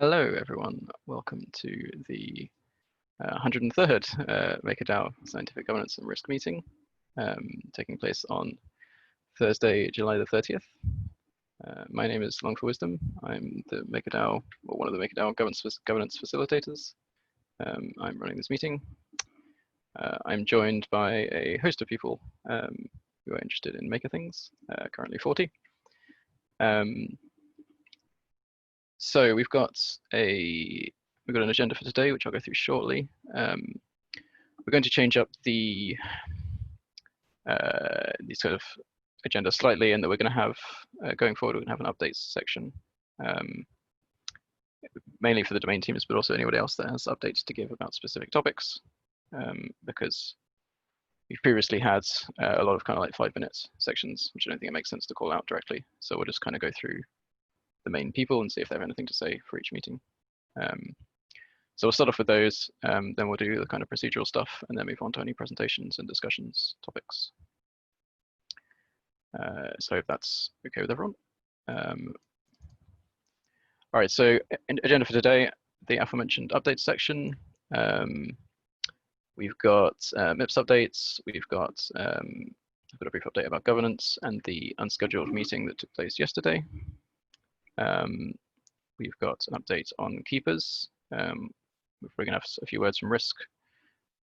Hello, everyone. Welcome to the 103rd MakerDAO Scientific Governance and Risk meeting, taking place on Thursday, July the 30th. My name is Long for Wisdom. I'm the MakerDAO, or one of the MakerDAO governance facilitators. I'm running this meeting. I'm joined by a host of people who are interested in Maker things, currently 40. So we've got an agenda for today, which I'll go through shortly. We're going to change up the sort of agenda slightly, and that we're going to have going forward. We're going to have an updates section, mainly for the domain teams, but also anybody else that has updates to give about specific topics, because we've previously had a lot of kind of like 5-minute sections, which I don't think it makes sense to call out directly. So we'll just kind of go through the main people and see if they have anything to say for each meeting. So we'll start off with those, then we'll do the kind of procedural stuff, and then move on to any presentations and discussions topics. So if that's okay with everyone. All right, so agenda for today, the aforementioned updates section. We've got MIPs updates, we've got a brief update about governance and the unscheduled meeting that took place yesterday. We've got an update on keepers. We're going to have a few words from risk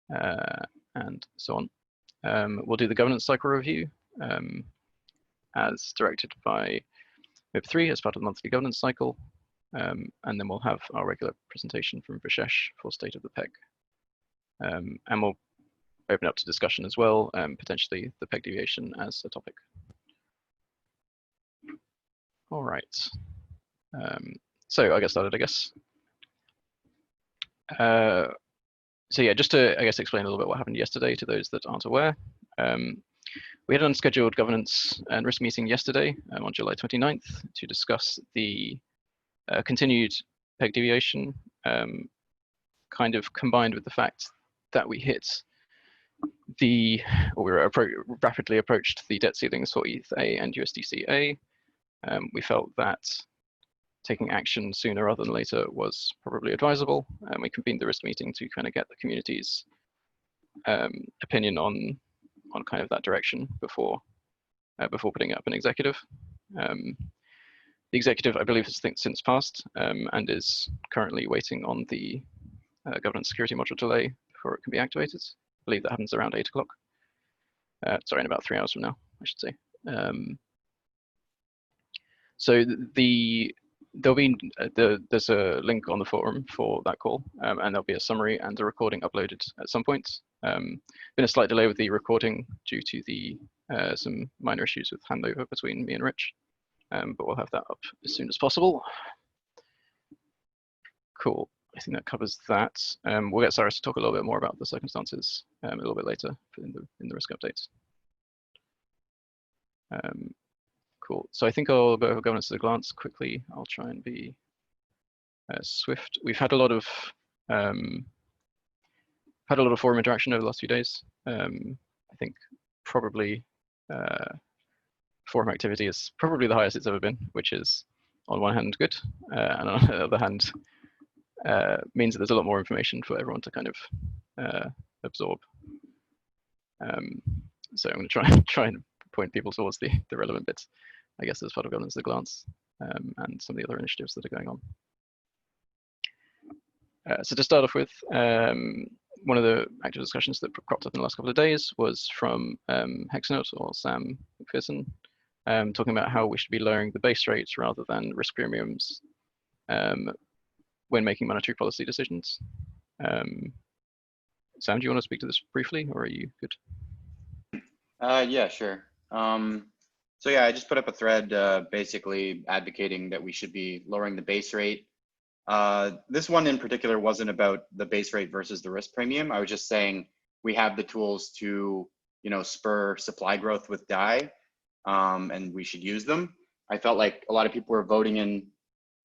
and so on. We'll do the governance cycle review as directed by MIP3 as part of the monthly governance cycle. And then we'll have our regular presentation from Vishesh for State of the Peg. And we'll open up to discussion as well, potentially the Peg deviation as a topic. All right. So I'll get started, I guess. So yeah, just to, I guess, explain a little bit what happened yesterday to those that aren't aware. We had an unscheduled governance and risk meeting yesterday on July 29th to discuss the continued Peg deviation, kind of combined with the fact that we hit we rapidly approached the debt ceilings for ETH-A and USDC-A. We felt that taking action sooner rather than later was probably advisable, and we convened the risk meeting to kind of get the community's opinion on kind of that direction before putting up an executive. The executive, I believe, has since passed and is currently waiting on the governance security module delay before it can be activated. I believe that happens around 8 o'clock. Sorry, in about 3 hours from now, I should say. So there'll be there's a link on the forum for that call, and there'll be a summary and a recording uploaded at some point. Been a slight delay with the recording due to the some minor issues with handover between me and Rich, but we'll have that up as soon as possible. Cool. I think that covers that. We'll get Cyrus to talk a little bit more about the circumstances a little bit later in the risk update. Cool. So I think I'll go over governance at a glance quickly. I'll try and be swift. We've had a lot of forum interaction over the last few days. I think probably forum activity is probably the highest it's ever been, which is on one hand good, and on the other hand means that there's a lot more information for everyone to kind of absorb. So I'm going to try and point people towards the relevant bits, I guess, as part of governance at a glance, and some of the other initiatives that are going on. So to start off with, one of the active discussions that cropped up in the last couple of days was from Hexanote, or Sam McPherson, talking about how we should be lowering the base rates rather than risk premiums when making monetary policy decisions. Sam, do you want to speak to this briefly, or are you good? Yeah, sure. So yeah, I just put up a thread basically advocating that we should be lowering the base rate. This one in particular wasn't about the base rate versus the risk premium. I was just saying we have the tools to, spur supply growth with DAI, and we should use them. I felt like a lot of people were voting in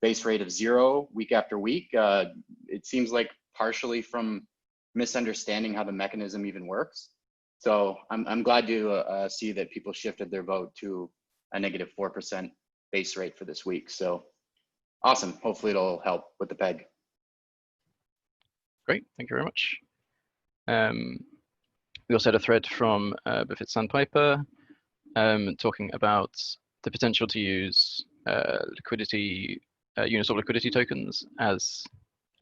base rate of 0 week after week. It seems like partially from misunderstanding how the mechanism even works. So I'm glad to see that people shifted their vote to a -4% base rate for this week. So Awesome. Hopefully it'll help with the peg. Great, thank you very much. We also had a thread from Buffett Sandpiper talking about the potential to use liquidity, Uniswap liquidity tokens as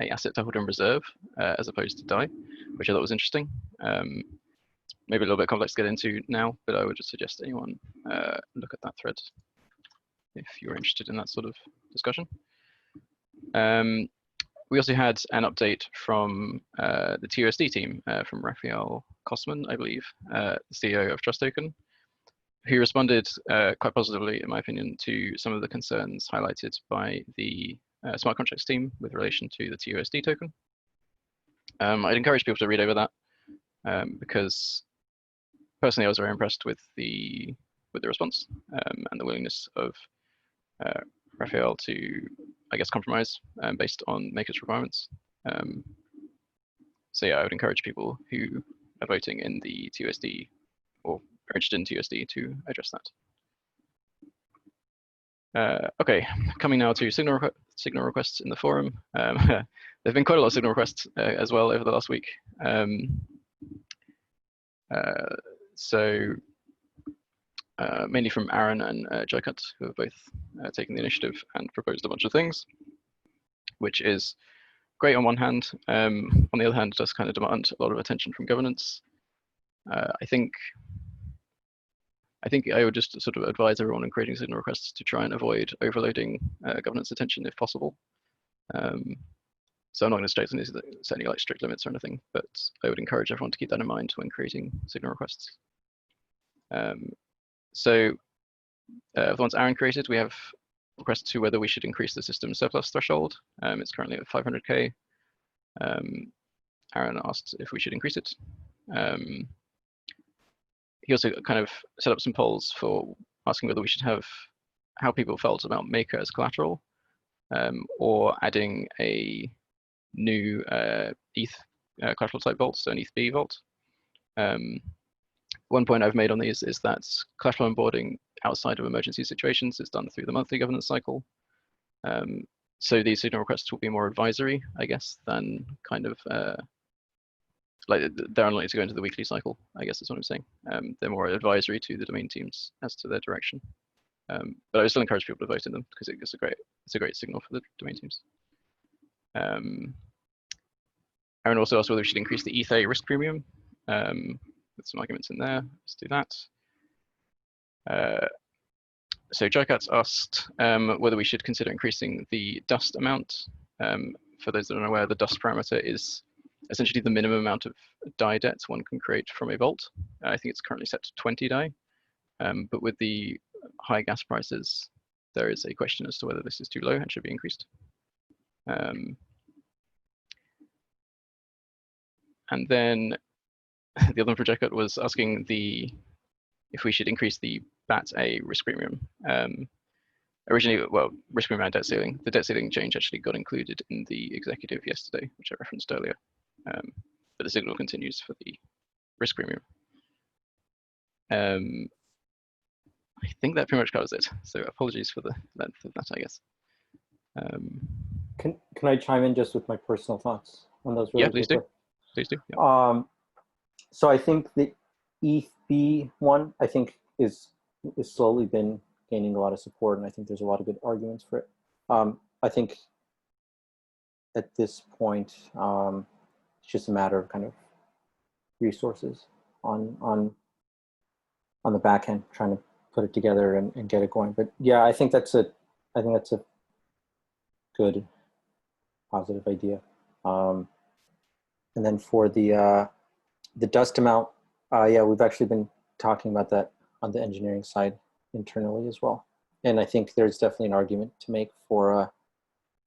a asset to hold in reserve as opposed to DAI, which I thought was interesting. Maybe a little bit complex to get into now, but I would just suggest anyone look at that thread if you're interested in that sort of discussion. We also had an update from the TUSD team, from Raphael Kosman, I believe, the CEO of Trust Token, who responded quite positively, in my opinion, to some of the concerns highlighted by the smart contracts team with relation to the TUSD token. I'd encourage people to read over that because personally I was very impressed with the response and the willingness of Raphael to, I guess, compromise based on Maker's requirements. So yeah, I would encourage people who are voting in the TUSD or are interested in TUSD to address that. Okay, coming now to signal requests in the forum. There have been quite a lot of signal requests as well over the last week. Mainly from Aaron and Jokat, who have both taken the initiative and proposed a bunch of things, which is great on one hand. On the other hand, it does kind of demand a lot of attention from governance. I think I would just sort of advise everyone in creating signal requests to try and avoid overloading governance attention if possible. So I'm not going to set any like strict limits or anything, but I would encourage everyone to keep that in mind when creating signal requests. So the ones Aaron created, we have requests to whether we should increase the system surplus threshold. It's currently at 500K. Aaron asked if we should increase it. He also kind of set up some polls for asking whether we should have how people felt about Maker as collateral, or adding a new ETH collateral type vault, so an ETH-B vault. One point I've made on these is that collateral onboarding outside of emergency situations is done through the monthly governance cycle. So these signal requests will be more advisory, I guess, than kind of like they're unlikely to go into the weekly cycle, I guess is what I'm saying. They're more advisory to the domain teams as to their direction. But I would still encourage people to vote in them because it's a great signal for the domain teams. Aaron also asked whether we should increase the ETH risk premium. With some arguments in there. Let's do that. So Jokat asked whether we should consider increasing the dust amount. For those that are unaware, the dust parameter is essentially the minimum amount of DAI debt one can create from a vault. I think it's currently set to 20 DAI, but with the high gas prices, there is a question as to whether this is too low and should be increased. And then the other one for Jacob was asking if we should increase the BAT-A risk premium. Originally, well, risk premium and debt ceiling. The debt ceiling change actually got included in the executive yesterday, which I referenced earlier. But the signal continues for the risk premium. I think that pretty much covers it. So apologies for the length of that, I guess. Can I chime in just with my personal thoughts on those? Really yeah, please do. Please do. Yeah. So I think the ETH-B one, I think is slowly been gaining a lot of support, and I think there's a lot of good arguments for it. I think at this point, it's just a matter of kind of resources on the back end, trying to put it together and get it going. But yeah, I think that's a good positive idea. And then for the dust amount, yeah, we've actually been talking about that on the engineering side internally as well. And I think there's definitely an argument to make for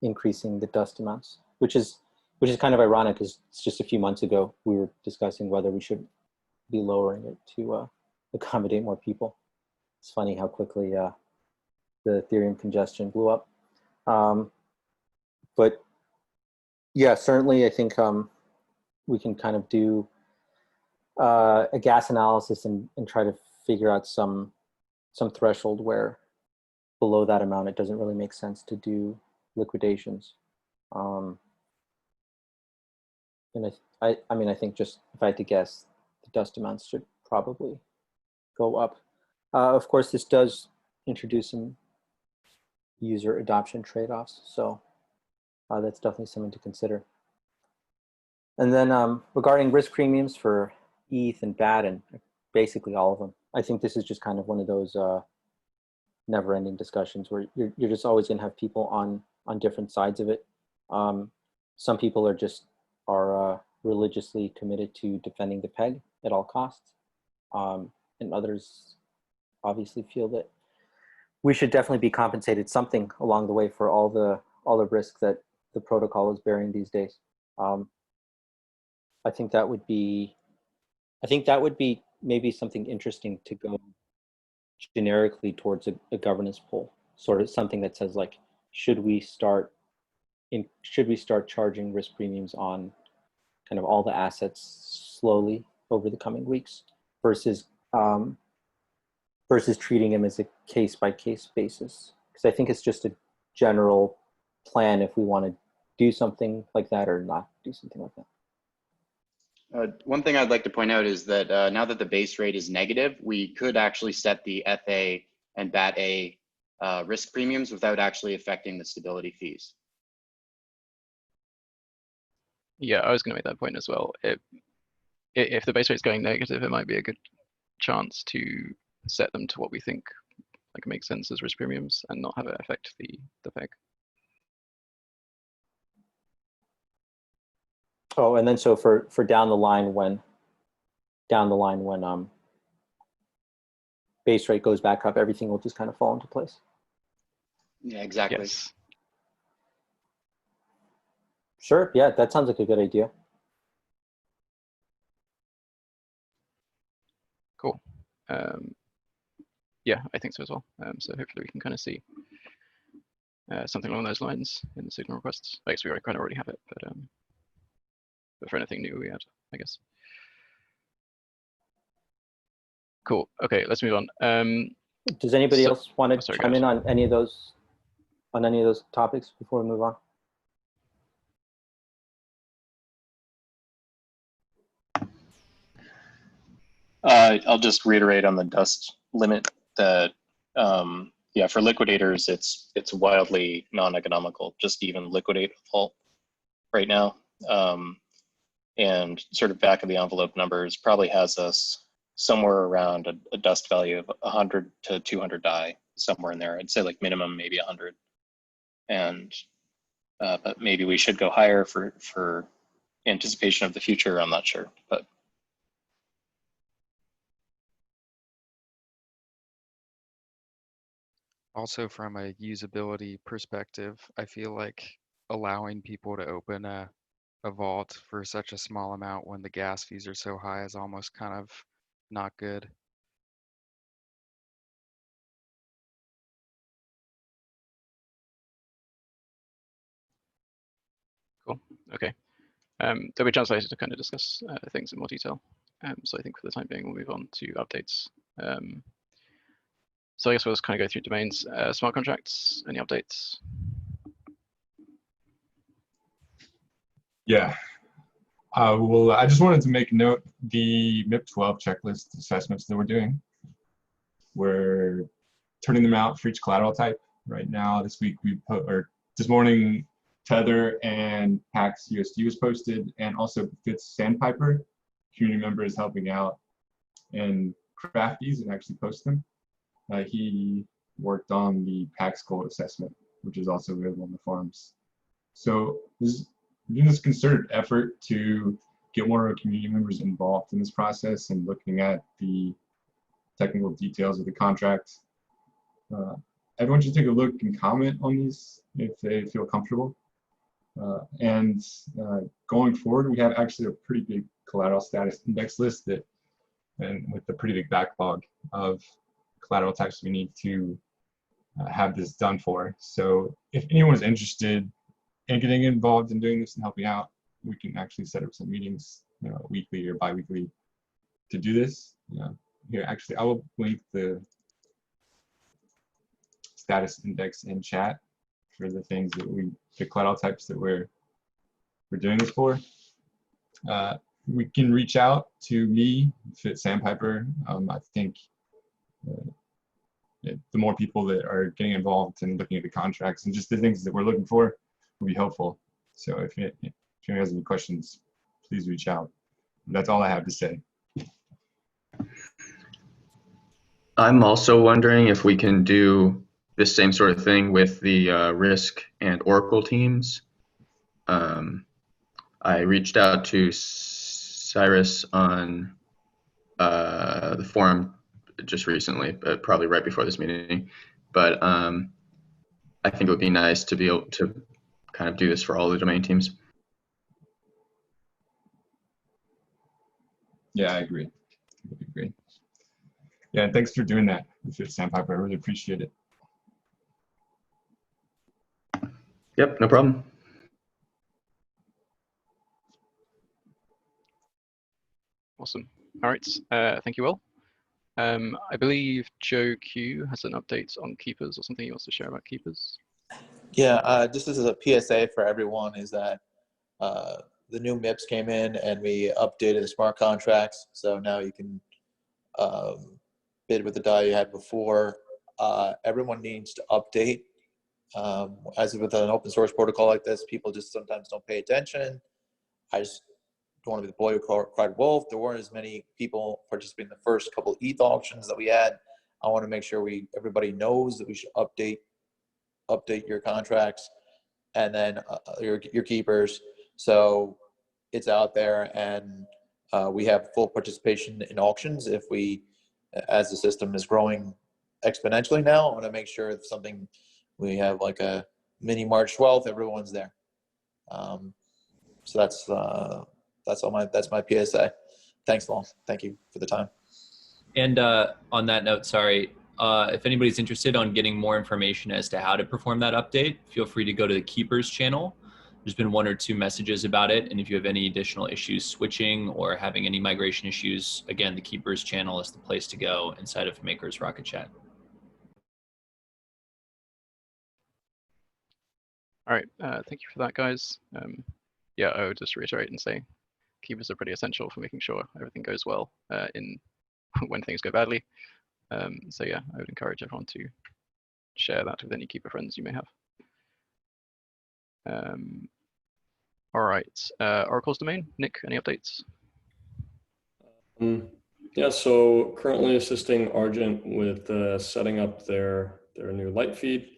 increasing the dust amounts, which is kind of ironic because it's just a few months ago we were discussing whether we should be lowering it to accommodate more people. It's funny how quickly the Ethereum congestion blew up. But yeah, certainly I think we can kind of do a gas analysis and try to figure out some threshold where below that amount it doesn't really make sense to do liquidations. And I mean, I think just if I had to guess, the dust amounts should probably go up. Of course, this does introduce some user adoption trade-offs, so that's definitely something to consider. And then regarding risk premiums for ETH and BAT and basically all of them, I think this is just kind of one of those never-ending discussions where you're just always going to have people on different sides of it. Some people are religiously committed to defending the peg at all costs, and others obviously feel that we should definitely be compensated something along the way for all the risk that the protocol is bearing these days. I think that would be maybe something interesting to go generically towards a governance poll, sort of something that says like, should we start charging risk premiums on kind of all the assets slowly over the coming weeks versus treating them as a case-by-case basis? Because I think it's just a general plan if we want to do something like that or not do something like that. One thing I'd like to point out is that now that the base rate is negative, we could actually set the FA and BAT-A risk premiums without actually affecting the stability fees. Yeah, I was going to make that point as well. If the base rate is going negative, it might be a good chance to set them to what we think like makes sense as risk premiums and not have it affect the peg. Oh, and then so for down the line when base rate goes back up, everything will just kind of fall into place. Yeah, exactly. Yes. Sure. Yeah, that sounds like a good idea. Cool. Yeah, I think so as well. So hopefully we can kind of see something along those lines in the signal requests. I guess we kind of already have it, but for anything new we add, I guess. Cool. Okay, let's move on. Does anybody else want to chime in on any of those topics before we move on? I'll just reiterate on the dust limit that yeah, for liquidators it's wildly non-economical just to even liquidate a vault right now, and sort of back of the envelope numbers probably has us somewhere around a dust value of 100 to 200 DAI, somewhere in there. I'd say like minimum maybe 100, and but maybe we should go higher for anticipation of the future. I'm not sure, but. Also, from a usability perspective, I feel like allowing people to open a vault for such a small amount when the gas fees are so high is almost kind of not good. Cool. Okay. There'll be a chance later to kind of discuss things in more detail. So I think for the time being, we'll move on to updates. So I guess we'll just kind of go through domains. Smart contracts, any updates? Yeah. Well, I just wanted to make a note, the MIP 12 checklist assessments that we're doing, we're turning them out for each collateral type. Right now, this week, this morning, Tether and Pax USD was posted, and also Fitz Sandpiper, community member, is helping out and craft these and actually post them. He worked on the Pax Gold assessment, which is also available on the forums. So we're doing this concerted effort to get more of our community members involved in this process and looking at the technical details of the contract. Everyone should take a look and comment on these if they feel comfortable. And going forward, we have actually a pretty big collateral status index list and with a pretty big backlog of collateral types we need to have this done for. So if anyone is interested in getting involved in doing this and helping out, we can actually set up some meetings, weekly or bi-weekly to do this. Here, actually, I will link the status index in chat for the things that the collateral types that we're doing this for. We can reach out to me, Fit Sandpiper. I think the more people that are getting involved and looking at the contracts and just the things that we're looking for will be helpful. So if anyone has any questions, please reach out. That's all I have to say. I'm also wondering if we can do this same sort of thing with the Risk and Oracle teams. I reached out to Cyrus on the forum just recently, but probably right before this meeting. But I think it would be nice to be able to kind of do this for all the domain teams. Yeah, I agree. I agree. Yeah, thanks for doing that, Fit Sandpiper. I really appreciate it. Yep, no problem. Awesome. All right. Thank you all. I believe Joe Q has an update on keepers or something he wants to share about keepers. Yeah, just as a PSA for everyone is that the new MIPs came in and we updated the smart contracts. So now you can bid with the DAO you had before. Everyone needs to update. As with an open source protocol like this, people just sometimes don't pay attention. I just don't want to be the boy who cried wolf. There weren't as many people participating in the first couple ETH auctions that we had. I want to make sure everybody knows that we should update your contracts and then your keepers, so it's out there and we have full participation in auctions. If as the system is growing exponentially now, I want to make sure if we have like a mini March 12th, everyone's there. So that's my PSA. Thanks, Long. Thank you for the time. And on that note, sorry, if anybody's interested on getting more information as to how to perform that update, feel free to go to the Keepers channel. There's been 1 or 2 messages about it. And if you have any additional issues switching or having any migration issues, again, the Keepers channel is the place to go inside of Maker's Rocket Chat. All right. Thank you for that, guys. Yeah, I would just reiterate and say keepers are pretty essential for making sure everything goes well when things go badly. So yeah, I would encourage everyone to share that with any keeper friends you may have. All right, Oracle's domain. Nick, any updates? Yeah, so currently assisting Argent with setting up their new light feed.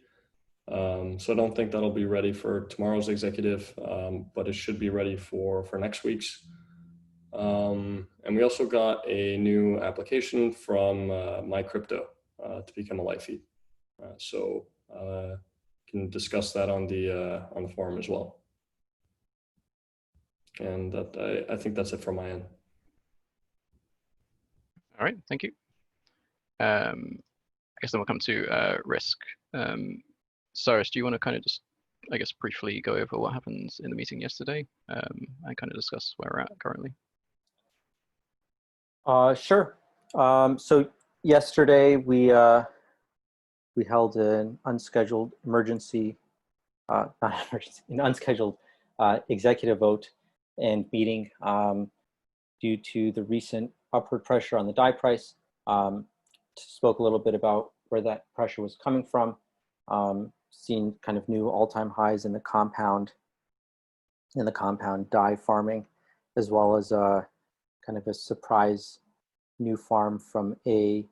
So I don't think that'll be ready for tomorrow's executive, but it should be ready for next week's. And we also got a new application from MyCrypto to become a light feed. So can discuss that on the forum as well. And I think that's it from my end. All right, thank you. I guess then we'll come to risk. Cyrus, do you want to kind of just, I guess, briefly go over what happened in the meeting yesterday and kind of discuss where we're at currently? Sure. So yesterday we held an unscheduled emergency, not emergency, an unscheduled executive vote and meeting due to the recent upward pressure on the DAI price. Spoke a little bit about where that pressure was coming from. Seen kind of new all-time highs in the compound DAI farming, as well as kind of a surprise new farm from a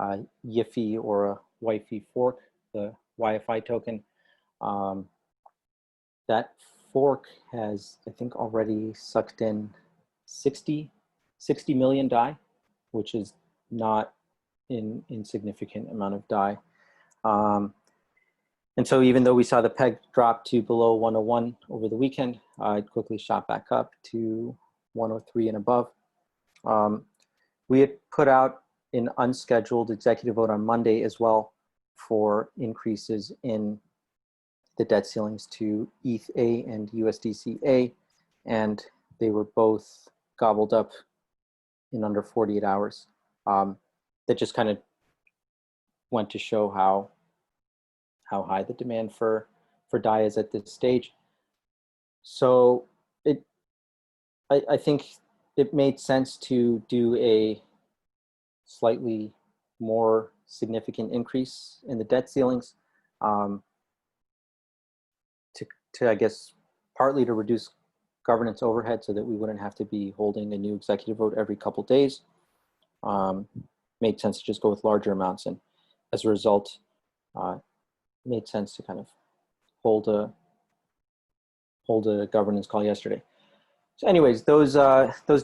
YIFI or a YIFI fork, the YFI token. That fork has, I think, already sucked in 60 million DAI, which is not an insignificant amount of DAI. And so even though we saw the peg drop to below 101 over the weekend, it quickly shot back up to 103 and above. We had put out an unscheduled executive vote on Monday as well for increases in the debt ceilings to ETH-A and USDC-A, and they were both gobbled up in under 48 hours. That just kind of went to show how high the demand for DIAs at this stage. So I think it made sense to do a slightly more significant increase in the debt ceilings to I guess, partly to reduce governance overhead so that we wouldn't have to be holding a new executive vote every couple days. Made sense to just go with larger amounts, and as a result, made sense to kind of hold a governance call yesterday. So anyways, those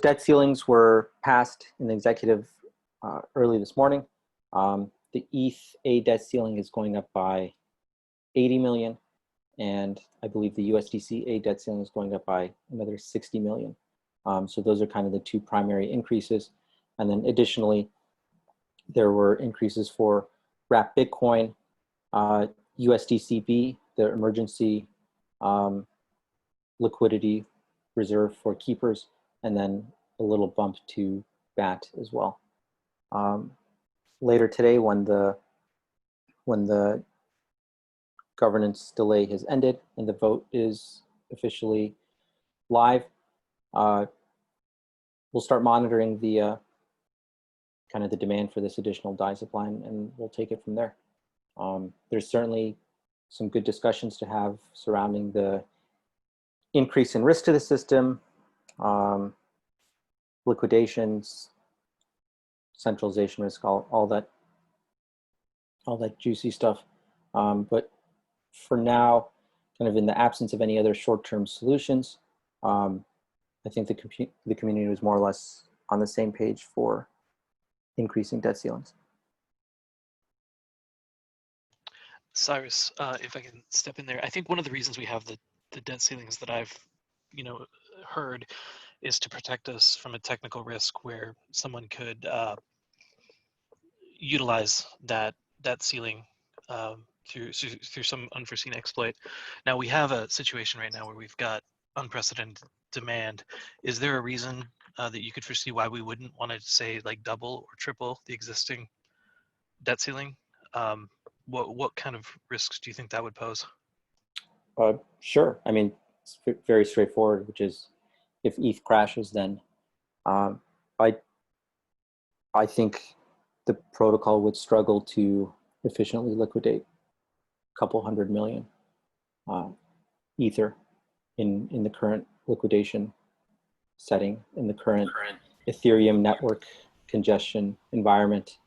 debt ceilings were passed in the executive early this morning. The ETH debt ceiling is going up by 80 million, and I believe the USDC debt ceiling is going up by another 60 million. So those are kind of the two primary increases. And then additionally, there were increases for wrapped Bitcoin, USDCB, the emergency liquidity reserve for keepers, and then a little bump to BAT as well. Later today, when the governance delay has ended and the vote is officially live, we'll start monitoring the kind of the demand for this additional DAI supply, and we'll take it from there. There's certainly some good discussions to have surrounding the increase in risk to the system, liquidations, centralization risk, all that juicy stuff. But for now, kind of in the absence of any other short-term solutions, I think the community was more or less on the same page for increasing debt ceilings. Cyrus, if I can step in there, I think one of the reasons we have the debt ceilings that I've, heard is to protect us from a technical risk where someone could utilize that ceiling through some unforeseen exploit. Now we have a situation right now where we've got unprecedented demand. Is there a reason that you could foresee why we wouldn't want to say like double or triple the existing debt ceiling? What kind of risks do you think that would pose? Sure. I mean, it's very straightforward, which is if ETH crashes, then I think the protocol would struggle to efficiently liquidate a couple 100 million Ether in the current liquidation setting, in the current Ethereum network congestion environment,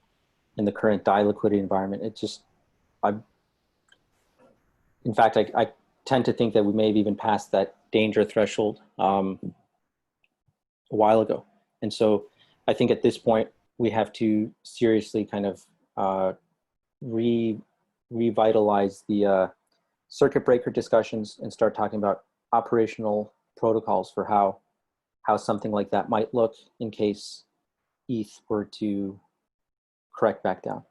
in the current DAI liquidity environment. It just, in fact, I tend to think that we may have even passed that danger threshold a while ago. And so I think at this point, we have to seriously kind of revitalize the circuit breaker discussions and start talking about operational protocols for how something like that might look in case ETH were to correct back down.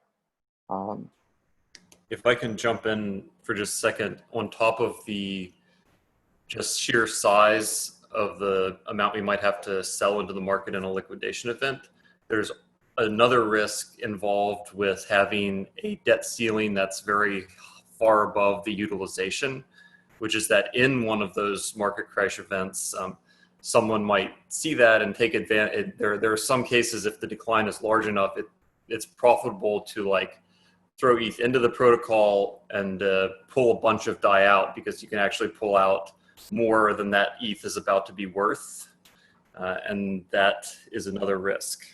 If I can jump in for just a second, on top of the just sheer size of the amount we might have to sell into the market in a liquidation event, there's another risk involved with having a debt ceiling that's very far above the utilization, which is that in one of those market crash events, someone might see that and take advantage. There are some cases, if the decline is large enough, it's profitable to like throw ETH into the protocol and pull a bunch of DAI out, because you can actually pull out more than that ETH is about to be worth. And that is another risk.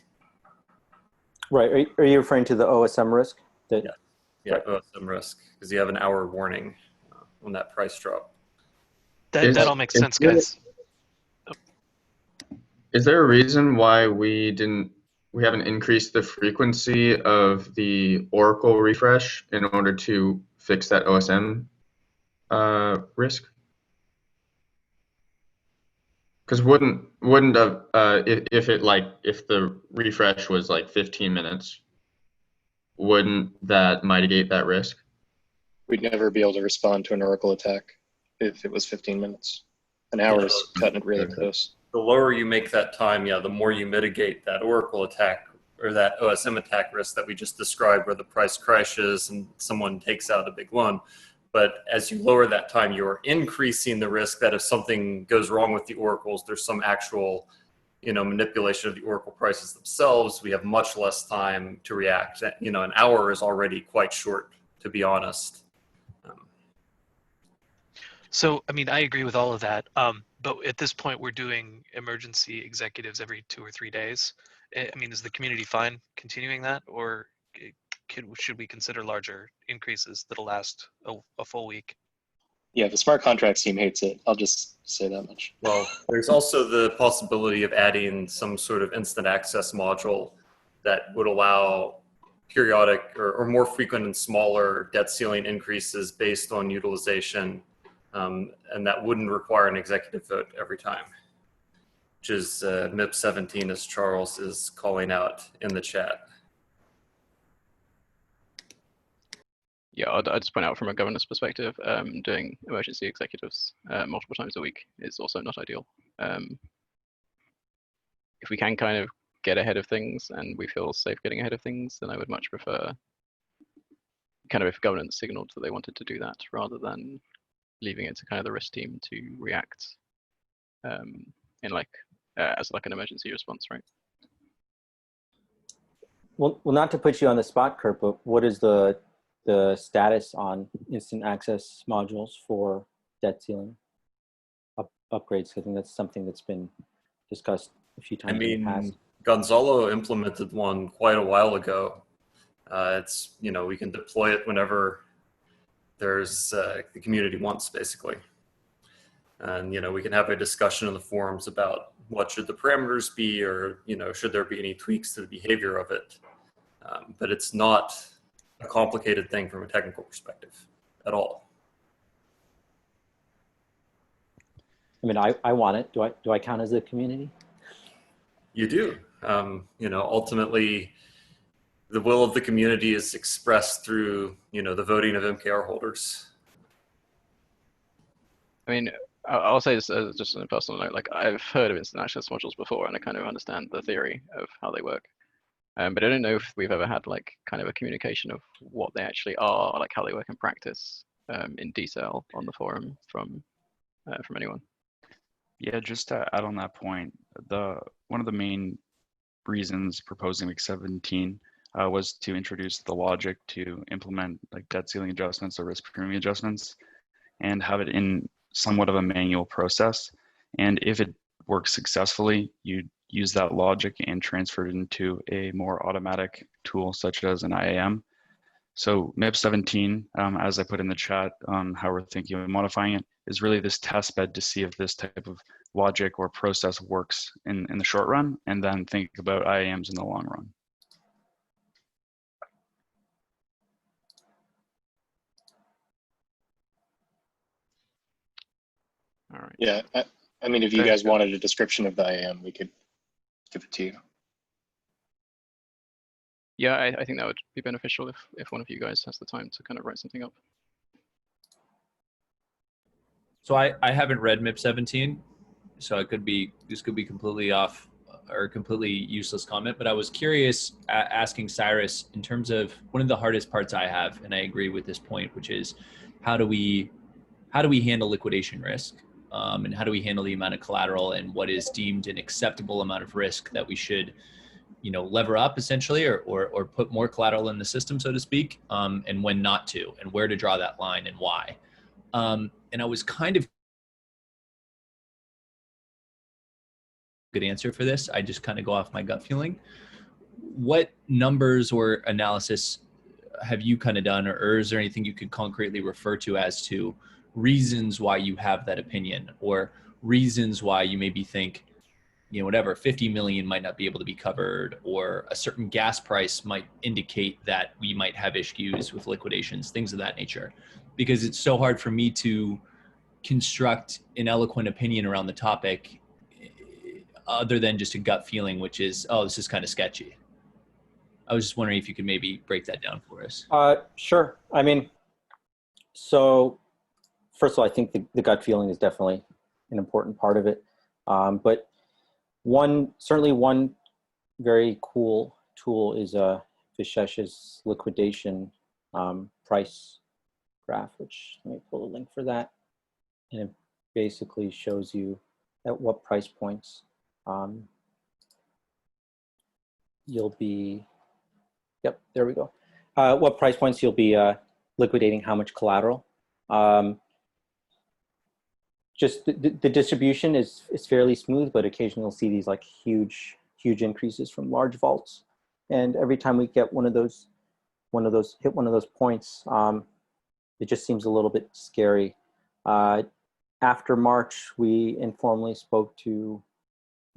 Right. Are you referring to the OSM risk? Yeah, right. OSM risk, because you have an hour warning on that price drop. That all makes sense, guys. Is there a reason why we haven't increased the frequency of the Oracle refresh in order to fix that OSM risk? Because wouldn't if the refresh was like 15 minutes, wouldn't that mitigate that risk? We'd never be able to respond to an Oracle attack if it was 15 minutes. An hour is cutting it really close. The lower you make that time, the more you mitigate that Oracle attack or that OSM attack risk that we just described, where the price crashes and someone takes out a big one. But as you lower that time, you're increasing the risk that if something goes wrong with the oracles, there's some actual, manipulation of the oracle prices themselves. We have much less time to react. An hour is already quite short, to be honest. So, I mean, I agree with all of that. But at this point, we're doing emergency executives every 2 or 3 days. I mean, is the community fine continuing that, or should we consider larger increases that'll last a full week? Yeah, the smart contracts team hates it. I'll just say that much. Well, there's also the possibility of adding some sort of instant access module that would allow periodic or more frequent and smaller debt ceiling increases based on utilization. And that wouldn't require an executive vote every time, which is MIP 17, as Charles is calling out in the chat. Yeah, I'd just point out from a governance perspective, doing emergency executives multiple times a week is also not ideal. If we can kind of get ahead of things and we feel safe getting ahead of things, then I would much prefer kind of if governance signaled that they wanted to do that rather than leaving it to kind of the risk team to react in as like an emergency response, right? Well, not to put you on the spot, Kurt, but what is the status on instant access modules for debt ceiling upgrades? I think that's something that's been discussed a few times in the past. Gonzalo implemented one quite a while ago. It's, we can deploy it whenever there's the community wants, basically. And, we can have a discussion in the forums about what should the parameters be, or, should there be any tweaks to the behavior of it. But it's not a complicated thing from a technical perspective at all. I mean, I want it. Do I count as a community? You do. Ultimately, the will of the community is expressed through, the voting of MKR holders. I mean, I'll say this as just on a personal note, like I've heard of instant access modules before and I kind of understand the theory of how they work. But I don't know if we've ever had like kind of a communication of what they actually are, like how they work in practice in detail on the forum from anyone. Yeah, just to add on that point, one of the main reasons proposing week 17 was to introduce the logic to implement like debt ceiling adjustments or risk premium adjustments and have it in somewhat of a manual process. And if it works successfully, you use that logic and transfer it into a more automatic tool such as an IAM. So MIP 17, as I put in the chat on how we're thinking of modifying it, is really this test bed to see if this type of logic or process works in the short run, and then think about IAMs in the long run. All right. Yeah, I mean, if you guys wanted a description of the IAM, we could give it to you. Yeah, I think that would be beneficial if one of you guys has the time to kind of write something up. So I haven't read MIP 17, so this could be completely off or completely useless comment, but I was curious asking Cyrus in terms of one of the hardest parts I have, and I agree with this point, which is how do we handle liquidation risk? And how do we handle the amount of collateral and what is deemed an acceptable amount of risk that we should, lever up essentially, or put more collateral in the system, so to speak, and when not to, and where to draw that line and why. And I was kind of good answer for this. I just kind of go off my gut feeling. What numbers or analysis have you kind of done, or is there anything you could concretely refer to as to reasons why you have that opinion, or reasons why you maybe think, whatever, 50 million might not be able to be covered, or a certain gas price might indicate that we might have issues with liquidations, things of that nature? Because it's so hard for me to construct an eloquent opinion around the topic other than just a gut feeling, which is, oh, this is kind of sketchy. I was just wondering if you could maybe break that down for us. Sure. I mean, so first of all, I think the gut feeling is definitely an important part of it. But certainly one very cool tool is Vishesh's liquidation price graph, which let me pull a link for that. And it basically shows you at what price points you'll be, yep, there we go. What price points you'll be liquidating how much collateral. Just the distribution is fairly smooth, but occasionally you'll see these like huge increases from large vaults. And every time we get hit one of those points, it just seems a little bit scary. After March, we informally spoke to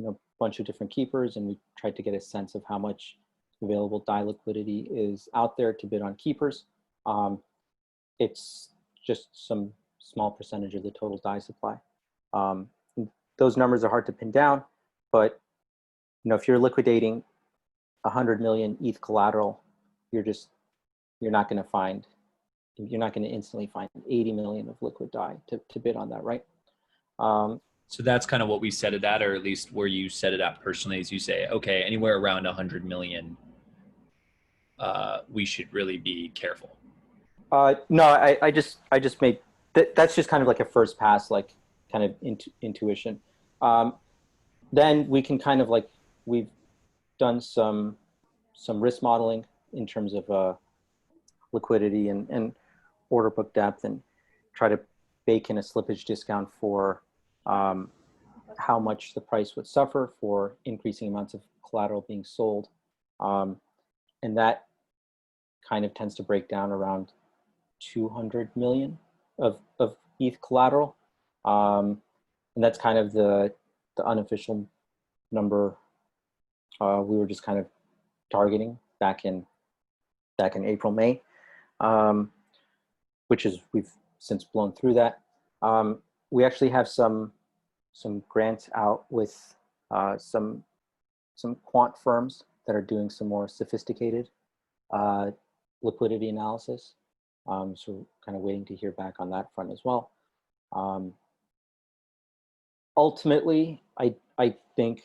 a bunch of different keepers, and we tried to get a sense of how much available DAI liquidity is out there to bid on keepers. It's just some small percentage of the total DAI supply. Those numbers are hard to pin down, but if you're liquidating 100 million ETH collateral, you're not going to instantly find 80 million of liquid DAI to bid on that, right? So that's kind of what we set it at, or at least where you set it at personally, is you say, okay, anywhere around 100 million, we should really be careful. No, I just made that's just kind of like a first pass, like kind of intuition. Then we can kind of like, we've done some risk modeling in terms of liquidity and order book depth, and try to bake in a slippage discount for how much the price would suffer for increasing amounts of collateral being sold. And that kind of tends to break down around 200 million of ETH collateral. And that's kind of the unofficial number we were just kind of targeting back in April, May, which is, we've since blown through that. We actually have some grants out with some quant firms that are doing some more sophisticated liquidity analysis. So kind of waiting to hear back on that front as well. Ultimately, I think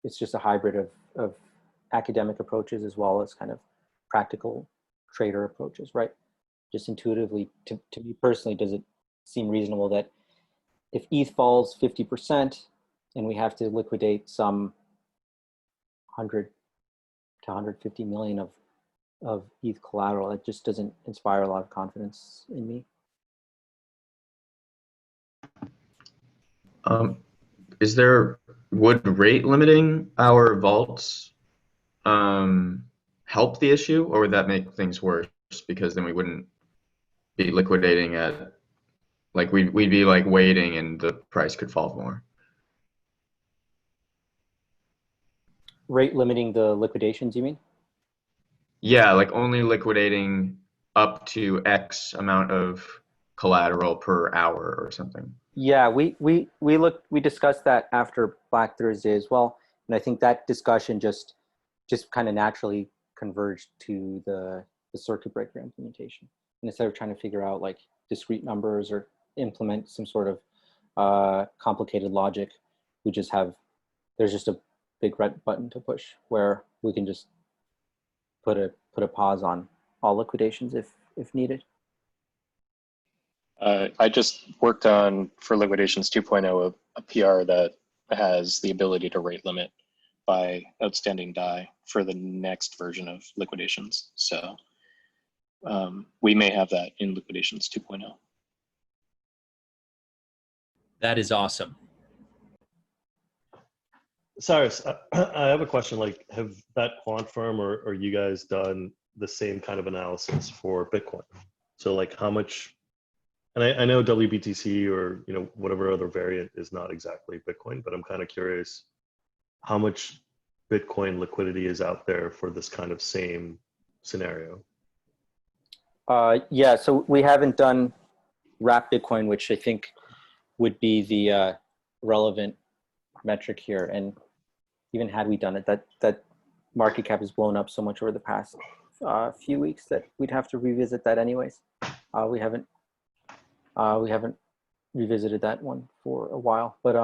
it's just a hybrid of academic approaches as well as kind of practical trader approaches, right? Just intuitively, to me personally, does it seem reasonable that if ETH falls 50% and we have to liquidate some 100 to 150 million of ETH collateral, it just doesn't inspire a lot of confidence in me. Would rate limiting our vaults help the issue, or would that make things worse? Because then we wouldn't be liquidating at, like, we'd be like waiting and the price could fall more. Rate limiting the liquidations, you mean? Yeah, like only liquidating up to X amount of collateral per hour or something. Yeah, we discussed that after Black Thursday as well, and I think that discussion just kind of naturally converged to the circuit breaker implementation. And instead of trying to figure out like discrete numbers or implement some sort of complicated logic, there's just a big red button to push where we can just put a pause on all liquidations if needed. I just worked on, for Liquidations 2.0, a PR that has the ability to rate limit by outstanding DAI for the next version of Liquidations. So we may have that in Liquidations 2.0. That is awesome. Cyrus, I have a question. Like, have that quant firm or you guys done the same kind of analysis for Bitcoin? So like how much, and I know WBTC or whatever other variant is not exactly Bitcoin, but I'm kind of curious how much Bitcoin liquidity is out there for this kind of same scenario. Yeah, so we haven't done wrap Bitcoin, which I think would be the relevant metric here. And even had we done it, that market cap has blown up so much over the past few weeks that we'd have to revisit that anyways. We haven't revisited that one for a while, but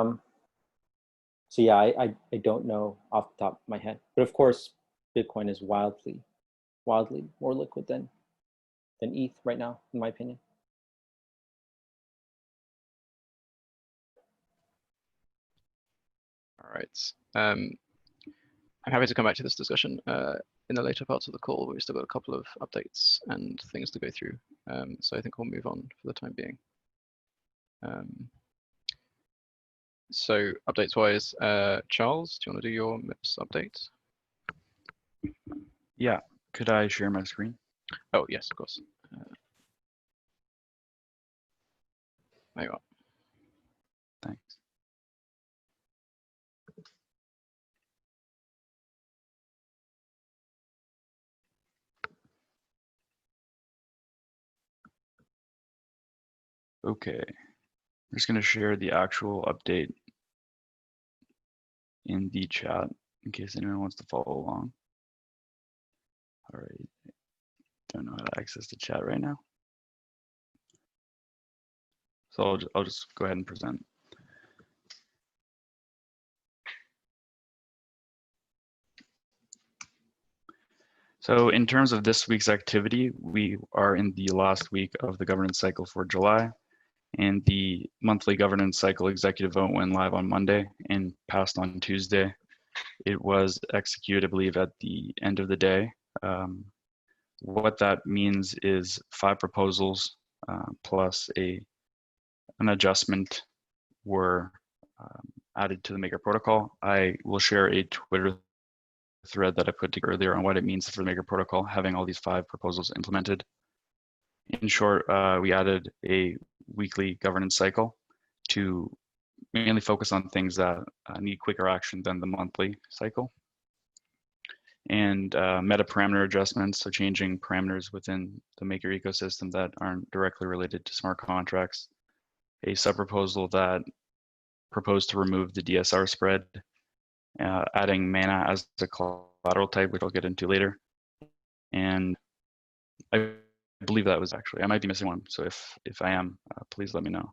so yeah, I don't know off the top of my head, but of course Bitcoin is wildly more liquid than ETH right now, in my opinion. All right. I'm happy to come back to this discussion in the later parts of the call. We've still got a couple of updates and things to go through. So I think we'll move on for the time being. So updates wise, Charles, do you want to do your MIPS update? Yeah, could I share my screen? Oh, yes, of course. There you are. Thanks. Okay, I'm just going to share the actual update in the chat in case anyone wants to follow along. All right, don't know how to access the chat right now. So I'll just go ahead and present. So in terms of this week's activity, we are in the last week of the governance cycle for July, and the monthly governance cycle executive vote went live on Monday and passed on Tuesday. It was executed, I believe, at the end of the day. What that means is 5 proposals plus an adjustment were added to the Maker protocol. I will share a Twitter thread that I put together earlier on what it means for the Maker protocol, having all these 5 proposals implemented. In short, we added a weekly governance cycle to mainly focus on things that need quicker action than the monthly cycle. And meta parameter adjustments, so changing parameters within the Maker ecosystem that aren't directly related to smart contracts. A sub-proposal that proposed to remove the DSR spread, adding mana as a collateral type, which I'll get into later. And I believe that was actually, I might be missing one. So if I am, please let me know.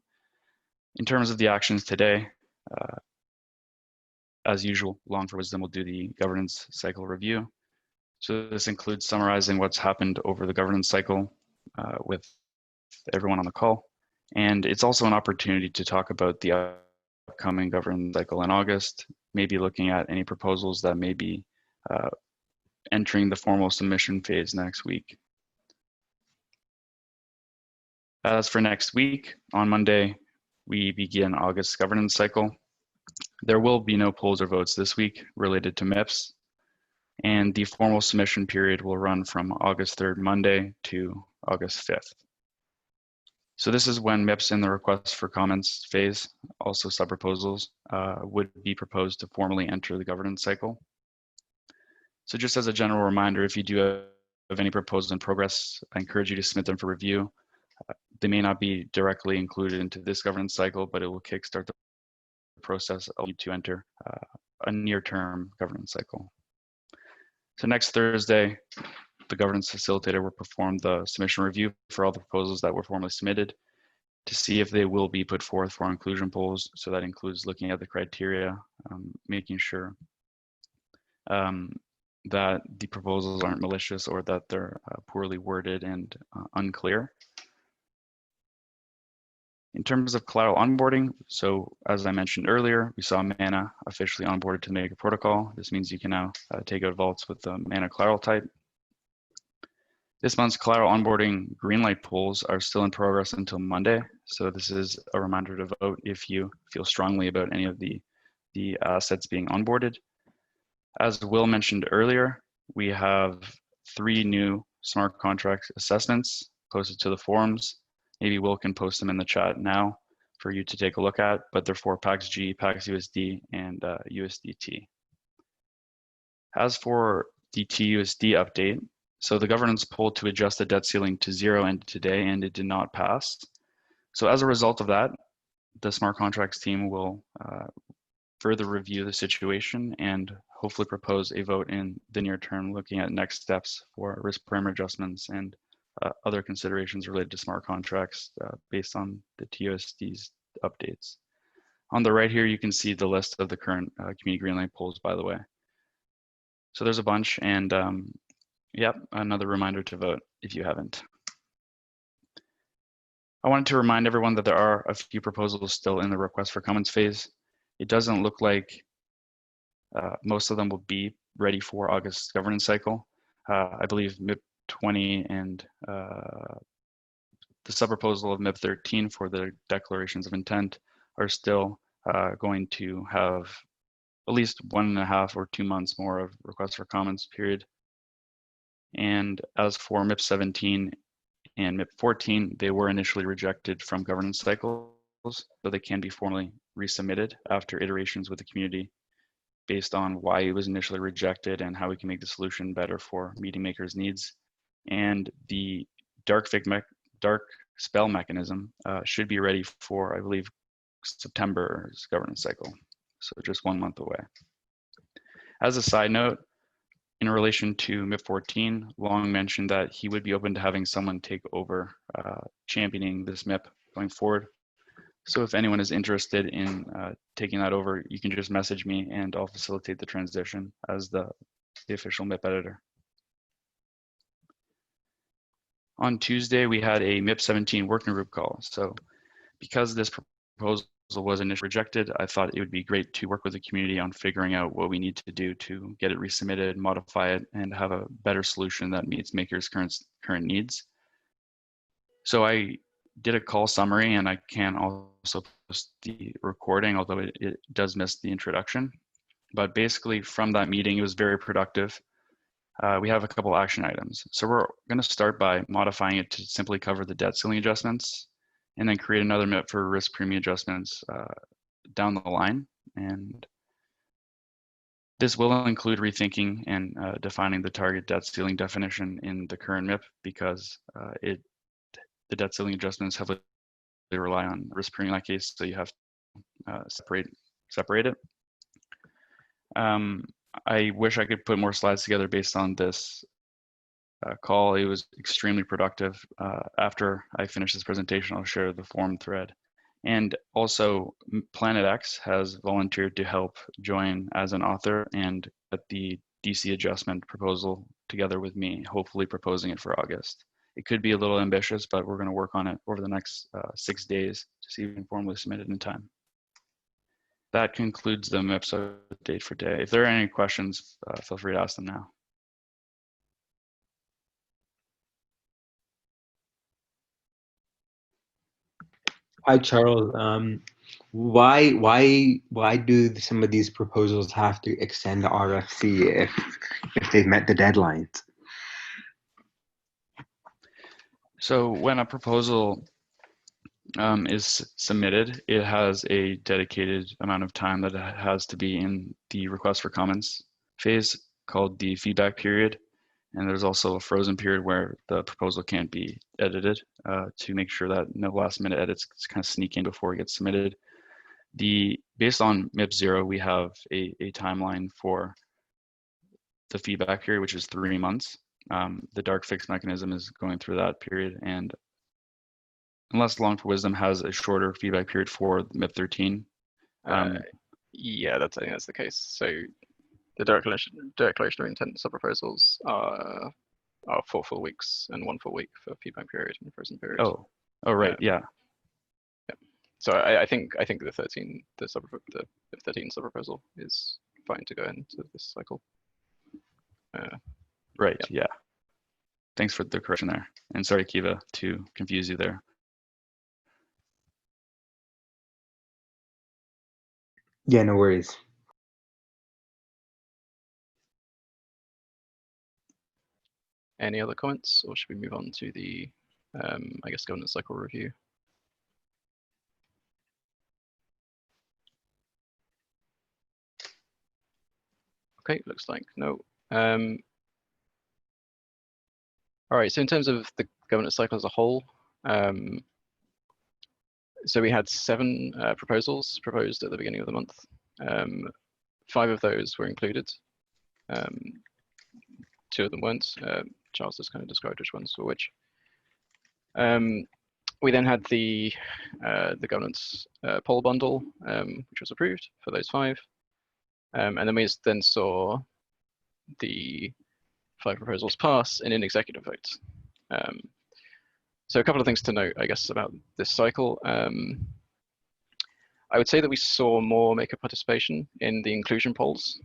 In terms of the actions today, as usual, Long for Wisdom will do the governance cycle review. So this includes summarizing what's happened over the governance cycle with everyone on the call. And it's also an opportunity to talk about the upcoming governance cycle in August, maybe looking at any proposals that may be entering the formal submission phase next week. As for next week, on Monday, we begin August governance cycle. There will be no polls or votes this week related to MIPS, and the formal submission period will run from August 3rd, Monday, to August 5th. So this is when MIPS in the request for comments phase, also sub-proposals, would be proposed to formally enter the governance cycle. So just as a general reminder, if you do have any proposals in progress, I encourage you to submit them for review. They may not be directly included into this governance cycle, but it will kickstart the process to enter a near-term governance cycle. So next Thursday, the governance facilitator will perform the submission review for all the proposals that were formally submitted to see if they will be put forth for inclusion polls. So that includes looking at the criteria, making sure that the proposals aren't malicious or that they're poorly worded and unclear. In terms of collateral onboarding, so as I mentioned earlier, we saw Mana officially onboarded to the Maker protocol. This means you can now take out vaults with the Mana collateral type. This month's collateral onboarding greenlight polls are still in progress until Monday. So this is a reminder to vote if you feel strongly about any of the assets being onboarded. As Will mentioned earlier, we have 3 new smart contract assessments posted to the forums. Maybe Will can post them in the chat now for you to take a look at, but they're for PAXG, PAXUSD, and USDT. As for the TUSD update, so the governance poll to adjust the debt ceiling to 0 ended today, and it did not pass. So as a result of that, the smart contracts team will further review the situation and hopefully propose a vote in the near term, looking at next steps for risk parameter adjustments and other considerations related to smart contracts based on the TUSD's updates. On the right here, you can see the list of the current community greenlight polls, by the way. So there's a bunch, and yep, another reminder to vote if you haven't. I wanted to remind everyone that there are a few proposals still in the request for comments phase. It doesn't look like most of them will be ready for August's governance cycle. I believe MIP 20 and the sub-proposal of MIP 13 for the declarations of intent are still going to have at least 1.5 or 2 months more of requests for comments period. And as for MIP 17 and MIP 14, they were initially rejected from governance cycles, so they can be formally resubmitted after iterations with the community based on why it was initially rejected and how we can make the solution better for meeting makers' needs. And the dark spell mechanism should be ready for, I believe, September's governance cycle. So just 1 month away. As a side note, in relation to MIP 14, Long mentioned that he would be open to having someone take over championing this MIP going forward. So if anyone is interested in taking that over, you can just message me and I'll facilitate the transition as the official MIP editor. On Tuesday, we had a MIP 17 working group call. So because this proposal was initially rejected, I thought it would be great to work with the community on figuring out what we need to do to get it resubmitted, modify it, and have a better solution that meets makers' current needs. So I did a call summary, and I can also post the recording, although it does miss the introduction. But basically from that meeting, it was very productive. We have a couple action items. So we're going to start by modifying it to simply cover the debt ceiling adjustments, and then create another MIP for risk premium adjustments down the line. And this will include rethinking and defining the target debt ceiling definition in the current MIP, because the debt ceiling adjustments heavily rely on risk premium in that case, so you have to separate it. I wish I could put more slides together based on this call. It was extremely productive. After I finish this presentation, I'll share the forum thread. And also, Planet X has volunteered to help join as an author and at the DC adjustment proposal together with me, hopefully proposing it for August. It could be a little ambitious, but we're going to work on it over the next 6 days to see if we can formally submit it in time. That concludes the MIPS update for today. If there are any questions, feel free to ask them now. Hi, Charles. Why do some of these proposals have to extend the RFC if they've met the deadlines? So when a proposal is submitted, it has a dedicated amount of time that it has to be in the request for comments phase called the feedback period. And there's also a frozen period where the proposal can't be edited to make sure that no last minute edits kind of sneak in before it gets submitted. Based on MIP 0, we have a timeline for the feedback period, which is 3 months. The dark fix mechanism is going through that period, and unless Long for Wisdom has a shorter feedback period for MIP 13. Yeah, I think that's the case. So the declaration of intent sub-proposals are 4 full weeks and 1 full week for feedback period and frozen period. Oh, right, yeah. So I think the 13 sub-proposal is fine to go into this cycle. Right, yeah. Thanks for the correction there. And sorry, Kiva, to confuse you there. Yeah, no worries. Any other comments, or should we move on to the, I guess, governance cycle review? Okay, looks like no. All right, so in terms of the governance cycle as a whole, so we had 7 proposals proposed at the beginning of the month. 5 of those were included. 2 of them weren't. Charles just kind of described which ones were which. We then had the governance poll bundle, which was approved for those 5. And then we then saw the 5 proposals pass in an executive vote. So a couple of things to note, I guess, about this cycle. I would say that we saw more maker participation in the inclusion polls,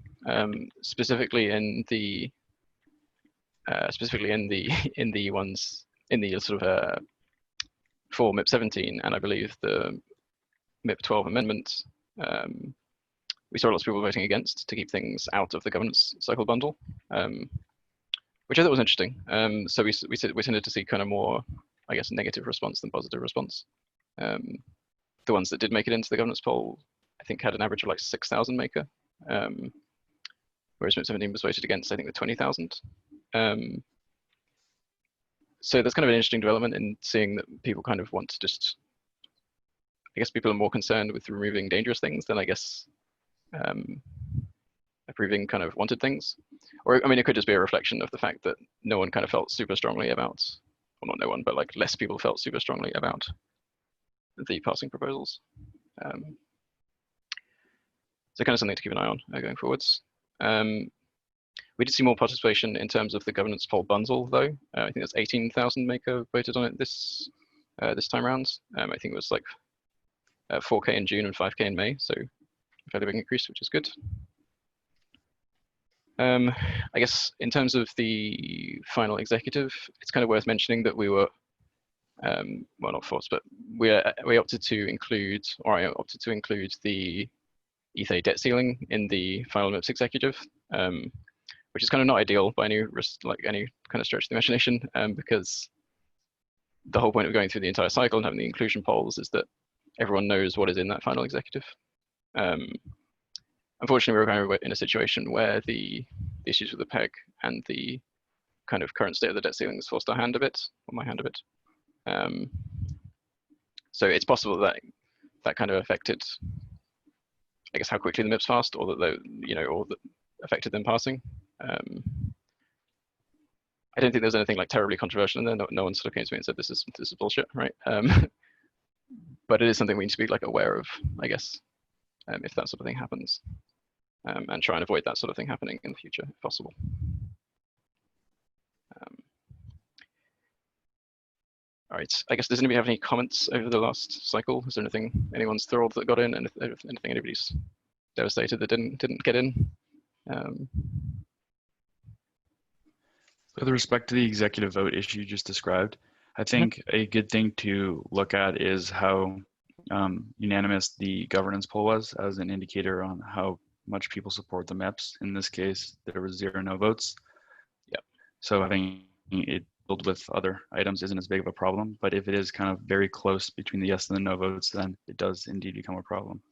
specifically in the ones in the sort of for MIP 17 and I believe the MIP 12 amendment. We saw lots of people voting against to keep things out of the governance cycle bundle, which I thought was interesting. So we tended to see kind of more, I guess, negative response than positive response. The ones that did make it into the governance poll, I think, had an average of like 6,000 maker, whereas MIP 17 was voted against, I think, with 20,000. So that's kind of an interesting development in seeing that people kind of want to just, I guess people are more concerned with removing dangerous things than, I guess, approving kind of wanted things. Or, I mean, it could just be a reflection of the fact that no one kind of felt super strongly about, well, not no one, but like less people felt super strongly about the passing proposals. So kind of something to keep an eye on going forwards. We did see more participation in terms of the governance poll bundle, though. I think that's 18,000 maker voted on it this time around. I think it was like 4K in June and 5K in May, so a fairly big increase, which is good. I guess in terms of the final executive, it's kind of worth mentioning that we were, well, not forced, but we opted to include, or I opted to include the ETH debt ceiling in the final MIPS executive, which is kind of not ideal by any kind of stretch of the imagination, because the whole point of going through the entire cycle and having the inclusion polls is that everyone knows what is in that final executive. Unfortunately, we were kind of in a situation where the issues with the PEG and the kind of current state of the debt ceiling has forced our hand a bit, or my hand a bit. So it's possible that that kind of affected, I guess, how quickly the MIPS passed, or that or that affected them passing. I don't think there's anything like terribly controversial in there. No one sort of came to me and said this is bullshit, right? But it is something we need to be like aware of, I guess, if that sort of thing happens, and try and avoid that sort of thing happening in the future if possible. All right, I guess, does anybody have any comments over the last cycle? Is there anything anyone's thrilled that got in, and anything anybody's devastated that didn't get in? With respect to the executive vote issue you just described, I think a good thing to look at is how unanimous the governance poll was as an indicator on how much people support the MIPS. In this case, there was 0 no votes. Yep. So I think it build with other items isn't as big of a problem, but if it is kind of very close between the yes and the no votes, then it does indeed become a problem.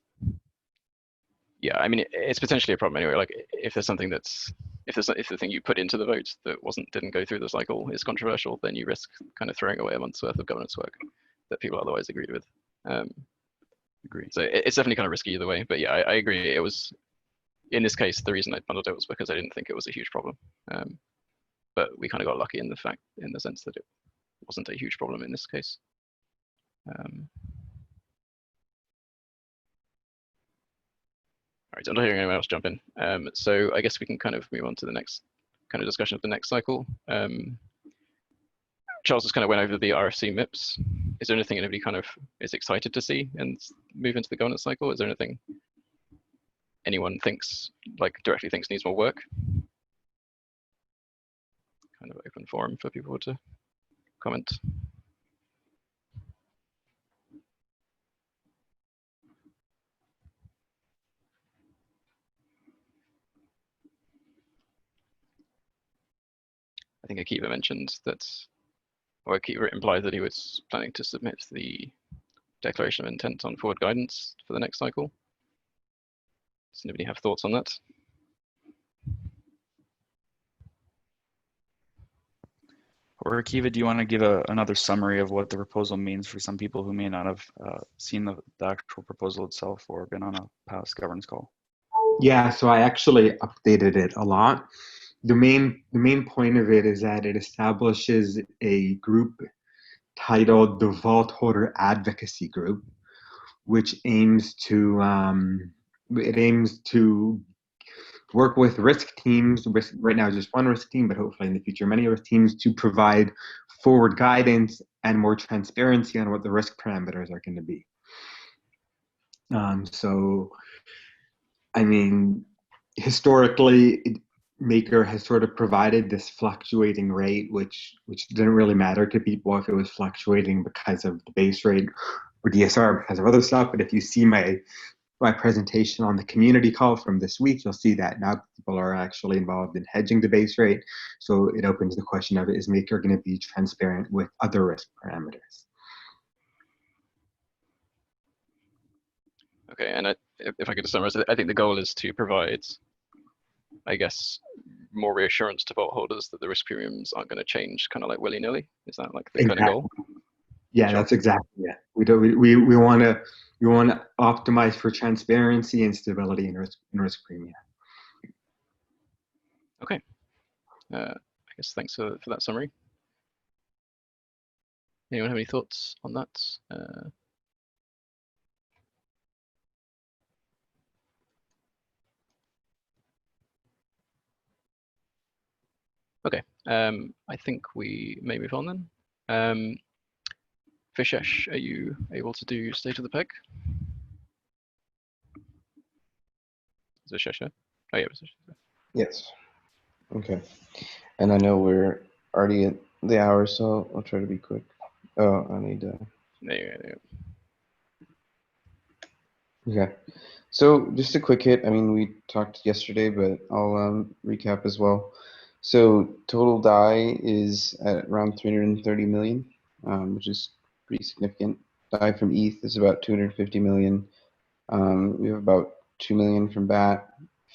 Yeah, I mean, it's potentially a problem anyway. Like if there's something that's, if the thing you put into the vote that didn't go through the cycle is controversial, then you risk kind of throwing away a month's worth of governance work that people otherwise agreed with. Agree. So it's definitely kind of risky either way. But yeah, I agree. It was, in this case, the reason I bundled it was because I didn't think it was a huge problem. But we kind of got lucky in the sense that it wasn't a huge problem in this case. All right, I'm not hearing anyone else jump in. So I guess we can kind of move on to the next kind of discussion of the next cycle. Charles just kind of went over the RFC MIPs. Is there anything anybody kind of is excited to see and move into the governance cycle? Is there anything anyone thinks, like directly thinks needs more work? Kind of open forum for people to comment. I think Akiva mentioned that, or Akiva implied that he was planning to submit the declaration of intent on forward guidance for the next cycle. Does anybody have thoughts on that? Or Akiva, do you want to give another summary of what the proposal means for some people who may not have seen the actual proposal itself or been on a past governance call? Yeah, so I actually updated it a lot. The main point of it is that it establishes a group titled the Vault Holder Advocacy Group, which aims to work with risk teams. Right now, just one risk team, but hopefully in the future, many risk teams to provide forward guidance and more transparency on what the risk parameters are going to be. So, I mean, historically, Maker has sort of provided this fluctuating rate, which didn't really matter to people if it was fluctuating because of the base rate or DSR because of other stuff. But if you see my presentation on the community call from this week, you'll see that now people are actually involved in hedging the base rate. So it opens the question of, is Maker going to be transparent with other risk parameters? Okay, and if I could summarize it, I think the goal is to provide, I guess, more reassurance to vault holders that the risk premiums aren't going to change kind of like willy-nilly. Is that like the kind of goal? Yeah, Sure. that's exactly it. We want to optimize for transparency and stability in risk premium. Okay. I guess thanks for that summary. Anyone have any thoughts on that? Okay, I think we may move on then. Vishesh, are you able to do State of the Peg? Is Vishesh here? Oh yeah, Vishesh. Yes. Okay. And I know we're already at the hour, so I'll try to be quick. Oh, I need to. There. Okay. So just a quick hit. I mean, we talked yesterday, but I'll recap as well. So total DAI is at around 330 million, which is pretty significant. DAI from ETH is about 250 million. We have about 2 million from BAT,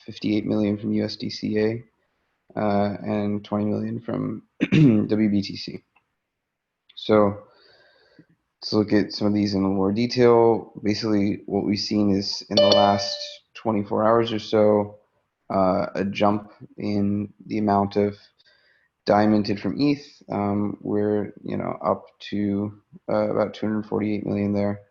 58 million from USDCA, and 20 million from WBTC. So let's look at some of these in a little more detail. Basically, what we've seen is in the last 24 hours or so, a jump in the amount of DAI minted from ETH. We're up to about 248 million there.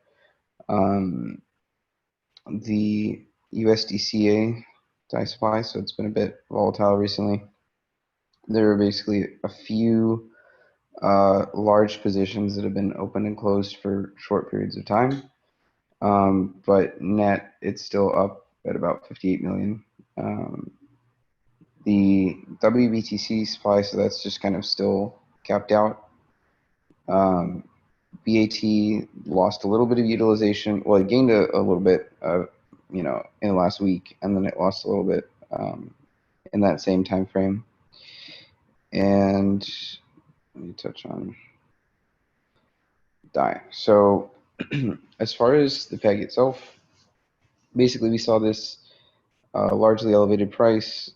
The USDCA DAI supply, so it's been a bit volatile recently. There are basically a few large positions that have been open and closed for short periods of time. But net, it's still up at about 58 million. The WBTC supply, so that's just kind of still capped out. BAT lost a little bit of utilization. Well, it gained a little bit, in the last week, and then it lost a little bit in that same time frame. And let me touch on DAI. So as far as the peg itself, basically we saw this largely elevated price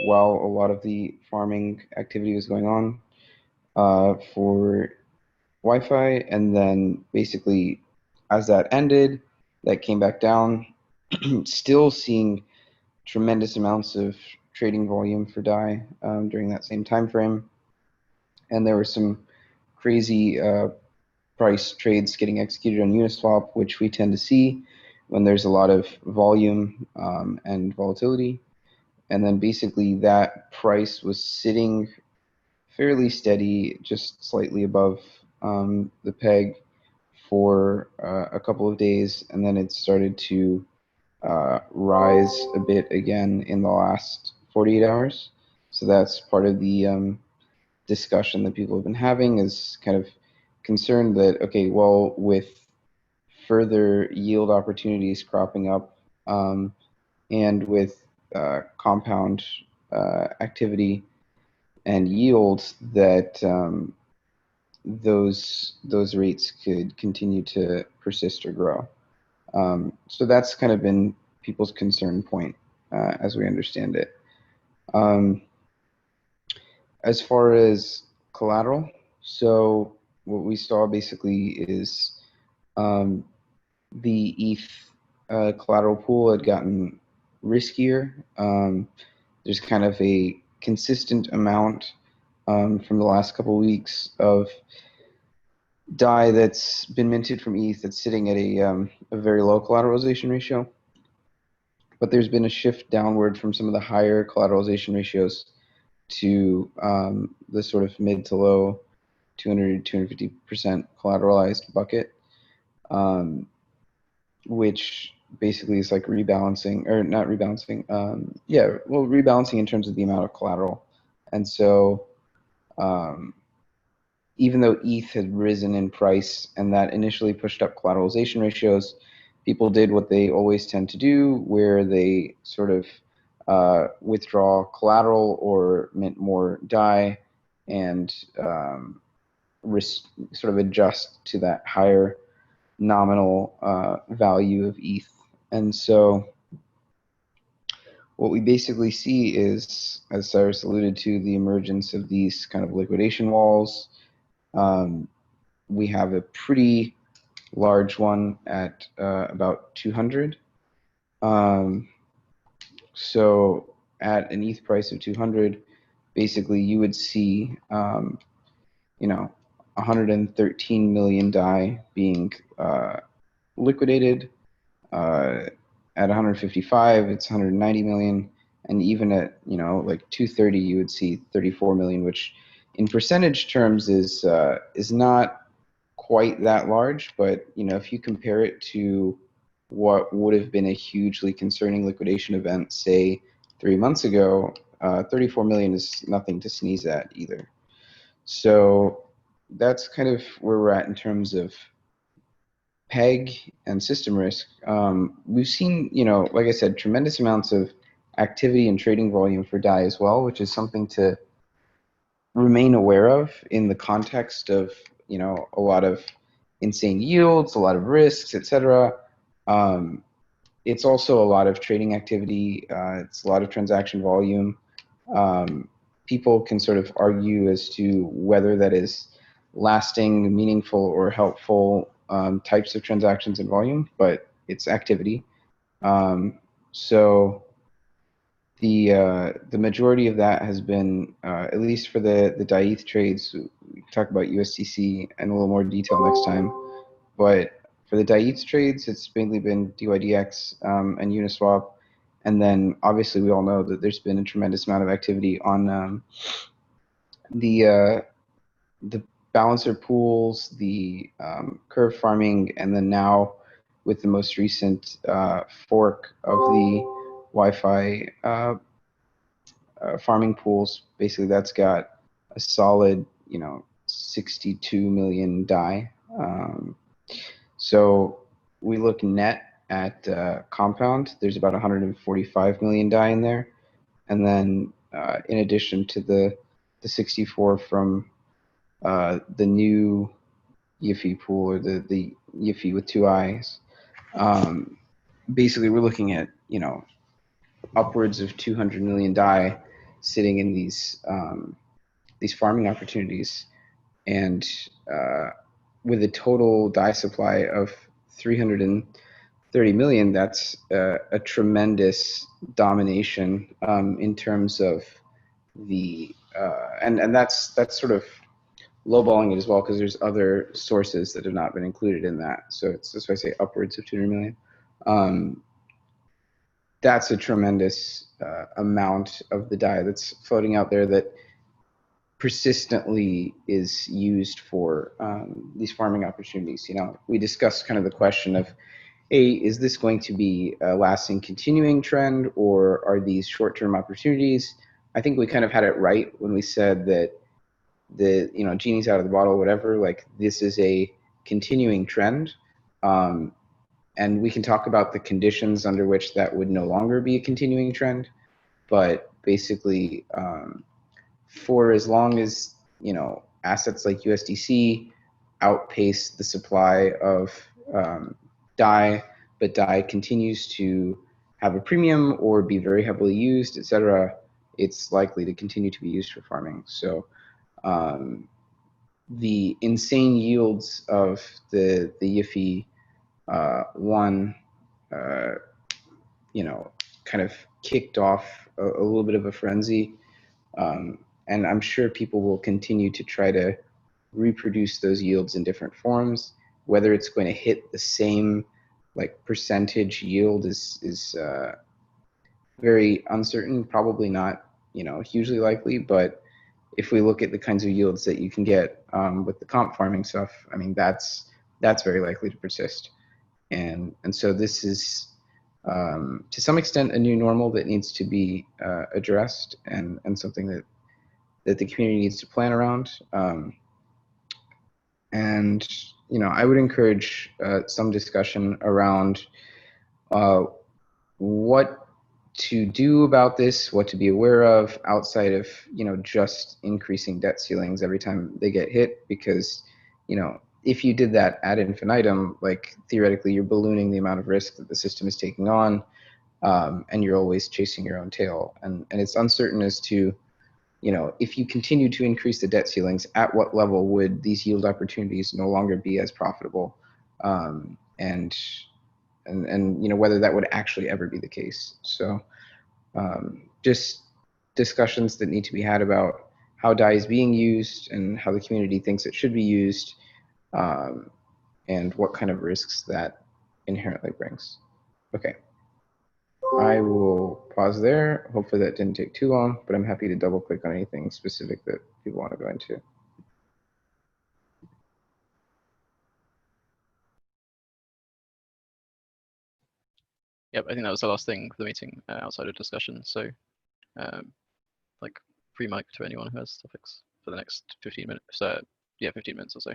while a lot of the farming activity was going on for Wi-Fi, and then basically as that ended, that came back down. Still seeing tremendous amounts of trading volume for DAI during that same time frame, and there were some crazy price trades getting executed on Uniswap, which we tend to see when there's a lot of volume and volatility. And then basically that price was sitting fairly steady, just slightly above the peg for a couple of days, and then it started to rise a bit again in the last 48 hours. So that's part of the discussion that people have been having, is kind of concerned that, okay, well, with further yield opportunities cropping up and with compound activity and yields, that those rates could continue to persist or grow. So that's kind of been people's concern point as we understand it. As far as collateral, so what we saw basically is the ETH collateral pool had gotten riskier. There's kind of a consistent amount from the last couple of weeks of DAI that's been minted from ETH that's sitting at a very low collateralization ratio. But there's been a shift downward from some of the higher collateralization ratios to the sort of mid to low 200 to 250% collateralized bucket, which basically is like rebalancing, or not rebalancing, yeah, well, rebalancing in terms of the amount of collateral. And so even though ETH had risen in price and that initially pushed up collateralization ratios, people did what they always tend to do, where they sort of withdraw collateral or mint more DAI and sort of adjust to that higher nominal value of ETH. And so what we basically see is, as Cyrus alluded to, the emergence of these kind of liquidation walls. We have a pretty large one at about 200. So at an ETH price of 200, basically you would see, 113 million DAI being liquidated. At 155, it's 190 million, and even at like 230, you would see 34 million, which in percentage terms is not quite that large, but if you compare it to what would have been a hugely concerning liquidation event, say 3 months ago, 34 million is nothing to sneeze at either. So that's kind of where we're at in terms of Peg and system risk. We've seen, like I said, tremendous amounts of activity and trading volume for DAI as well, which is something to remain aware of in the context of, a lot of insane yields, a lot of risks, etc. It's also a lot of trading activity. It's a lot of transaction volume. People can sort of argue as to whether that is lasting, meaningful, or helpful types of transactions and volume, but it's activity. So the majority of that has been, at least for the DAI-ETH trades, we can talk about USDC in a little more detail next time, but for the DAI-ETH trades, it's mainly been DYDX and Uniswap, and then obviously we all know that there's been a tremendous amount of activity on the balancer pools, the curve farming, and then now with the most recent fork of the Wi-Fi farming pools, basically that's got a solid, 62 million DAI. So we look net at Compound, there's about 145 million DAI in there, and then in addition to the 64 from the new Yiffy pool, or the Yiffy with two eyes, basically we're looking at upwards of 200 million DAI sitting in these farming opportunities, and with a total DAI supply of 330 million, that's a tremendous domination in terms of the and that's sort of lowballing it as well, because there's other sources that have not been included in that. So that's why I say upwards of 200 million. That's a tremendous amount of the DAI that's floating out there that persistently is used for these farming opportunities. We discussed kind of the question of, is this going to be a lasting, continuing trend, or are these short-term opportunities? I think we kind of had it right when we said that the genie's out of the bottle, whatever. Like, this is a continuing trend, and we can talk about the conditions under which that would no longer be a continuing trend. But basically, for as long as assets like USDC outpace the supply of DAI, but DAI continues to have a premium or be very heavily used, etc., it's likely to continue to be used for farming. So the insane yields of the Yiffy one, kind of kicked off a little bit of a frenzy, and I'm sure people will continue to try to reproduce those yields in different forms. Whether it's going to hit the same percentage yield is very uncertain. Probably not, hugely likely, but if we look at the kinds of yields that you can get with the comp farming stuff, I mean, that's very likely to persist. And so this is, to some extent, a new normal that needs to be addressed, and something that the community needs to plan around. And I would encourage some discussion around what to do about this, what to be aware of outside of just increasing debt ceilings every time they get hit, because if you did that ad infinitum, like theoretically you're ballooning the amount of risk that the system is taking on, and you're always chasing your own tail, and it's uncertain as to if you continue to increase the debt ceilings, at what level would these yield opportunities no longer be as profitable, and whether that would actually ever be the case. So just discussions that need to be had about how DAI is being used and how the community thinks it should be used, and what kind of risks that inherently brings. Okay. I will pause there. Hopefully that didn't take too long, but I'm happy to double click on anything specific that people want to go into. Yep, I think that was the last thing for the meeting outside of discussion. So like free mic to anyone who has topics for the next 15 minutes. So yeah, 15 minutes or so.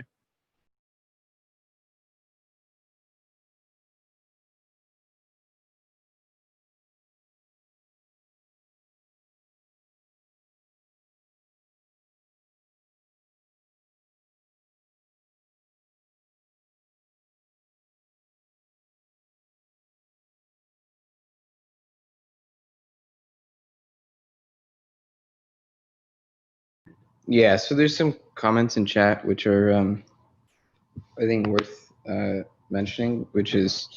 Yeah, so there's some comments in chat which are I think worth mentioning, which is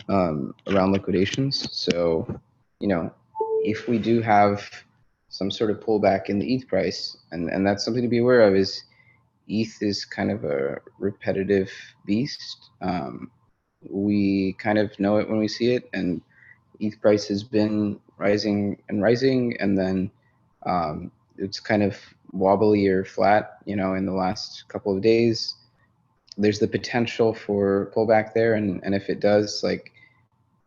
around liquidations. So if we do have some sort of pullback in the ETH price, and that's something to be aware of, is ETH is kind of a repetitive beast. We kind of know it when we see it, and ETH price has been rising and rising, and then it's kind of wobbly or flat, in the last couple of days. There's the potential for pullback there, and if it does, like,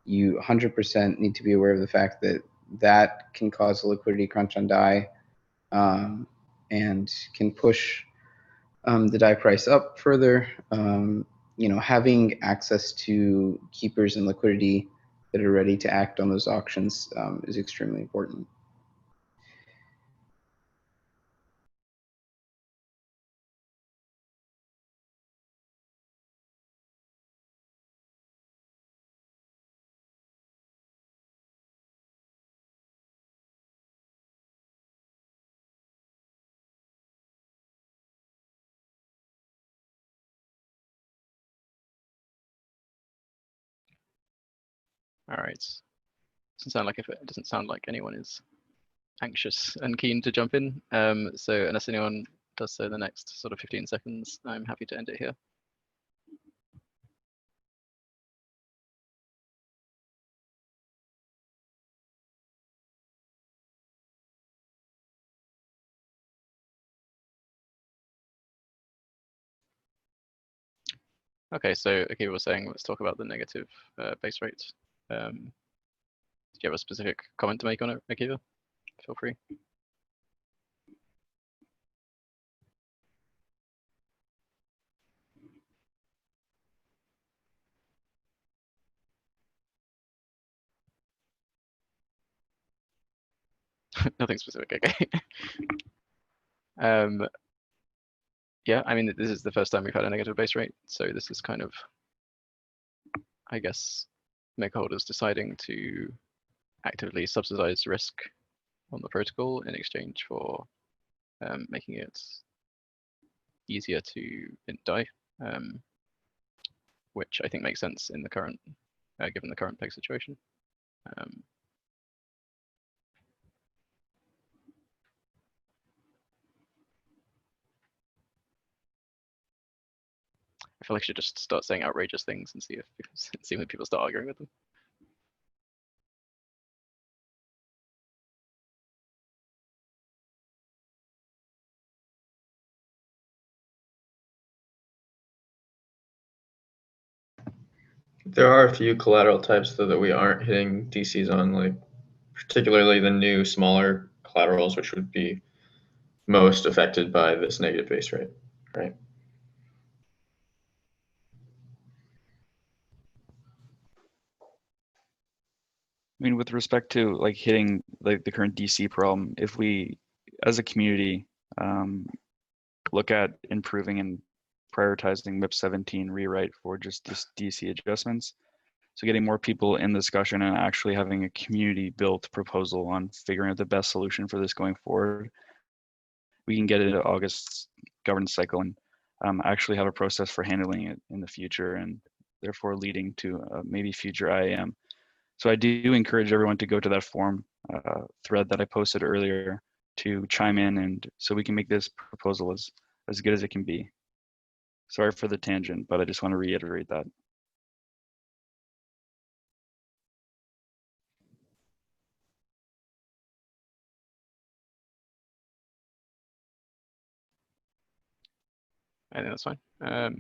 you 100% need to be aware of the fact that that can cause a liquidity crunch on DAI, and can push the DAI price up further. Having access to keepers and liquidity that are ready to act on those auctions is extremely important. All right. It doesn't sound like anyone is anxious and keen to jump in. So unless anyone does so in the next sort of 15 seconds, I'm happy to end it here. Okay, so Akiva was saying, let's talk about the negative base rate. Do you have a specific comment to make on it, Akiva? Feel free. Nothing specific, okay. Yeah, I mean, this is the first time we've had a negative base rate, so this is kind of, I guess, maker holders deciding to actively subsidize risk on the protocol in exchange for making it easier to mint DAI, which I think makes sense in the current, given the current peg situation. I feel like I should just start saying outrageous things and see when people start arguing with them. There are a few collateral types though that we aren't hitting DCs on, like particularly the new smaller collaterals, which would be most affected by this negative base rate, right? I mean, with respect to like hitting like the current DC problem, if we, as a community, look at improving and prioritizing MIP 17 rewrite for just this DC adjustments, so getting more people in the discussion and actually having a community-built proposal on figuring out the best solution for this going forward, we can get into August's governance cycle and actually have a process for handling it in the future, and therefore leading to maybe future IAM. So I do encourage everyone to go to that forum thread that I posted earlier to chime in, and so we can make this proposal as good as it can be. Sorry for the tangent, but I just want to reiterate that. I think that's fine. All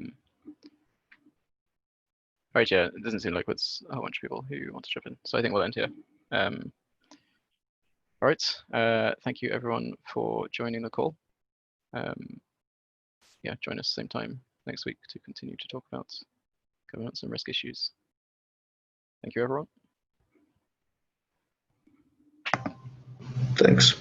right, yeah, it doesn't seem like it's a whole bunch of people who want to chip in, so I think we'll end here. All right, thank you everyone for joining the call. Yeah, join us same time next week to continue to talk about governance and risk issues. Thank you, everyone. Thanks.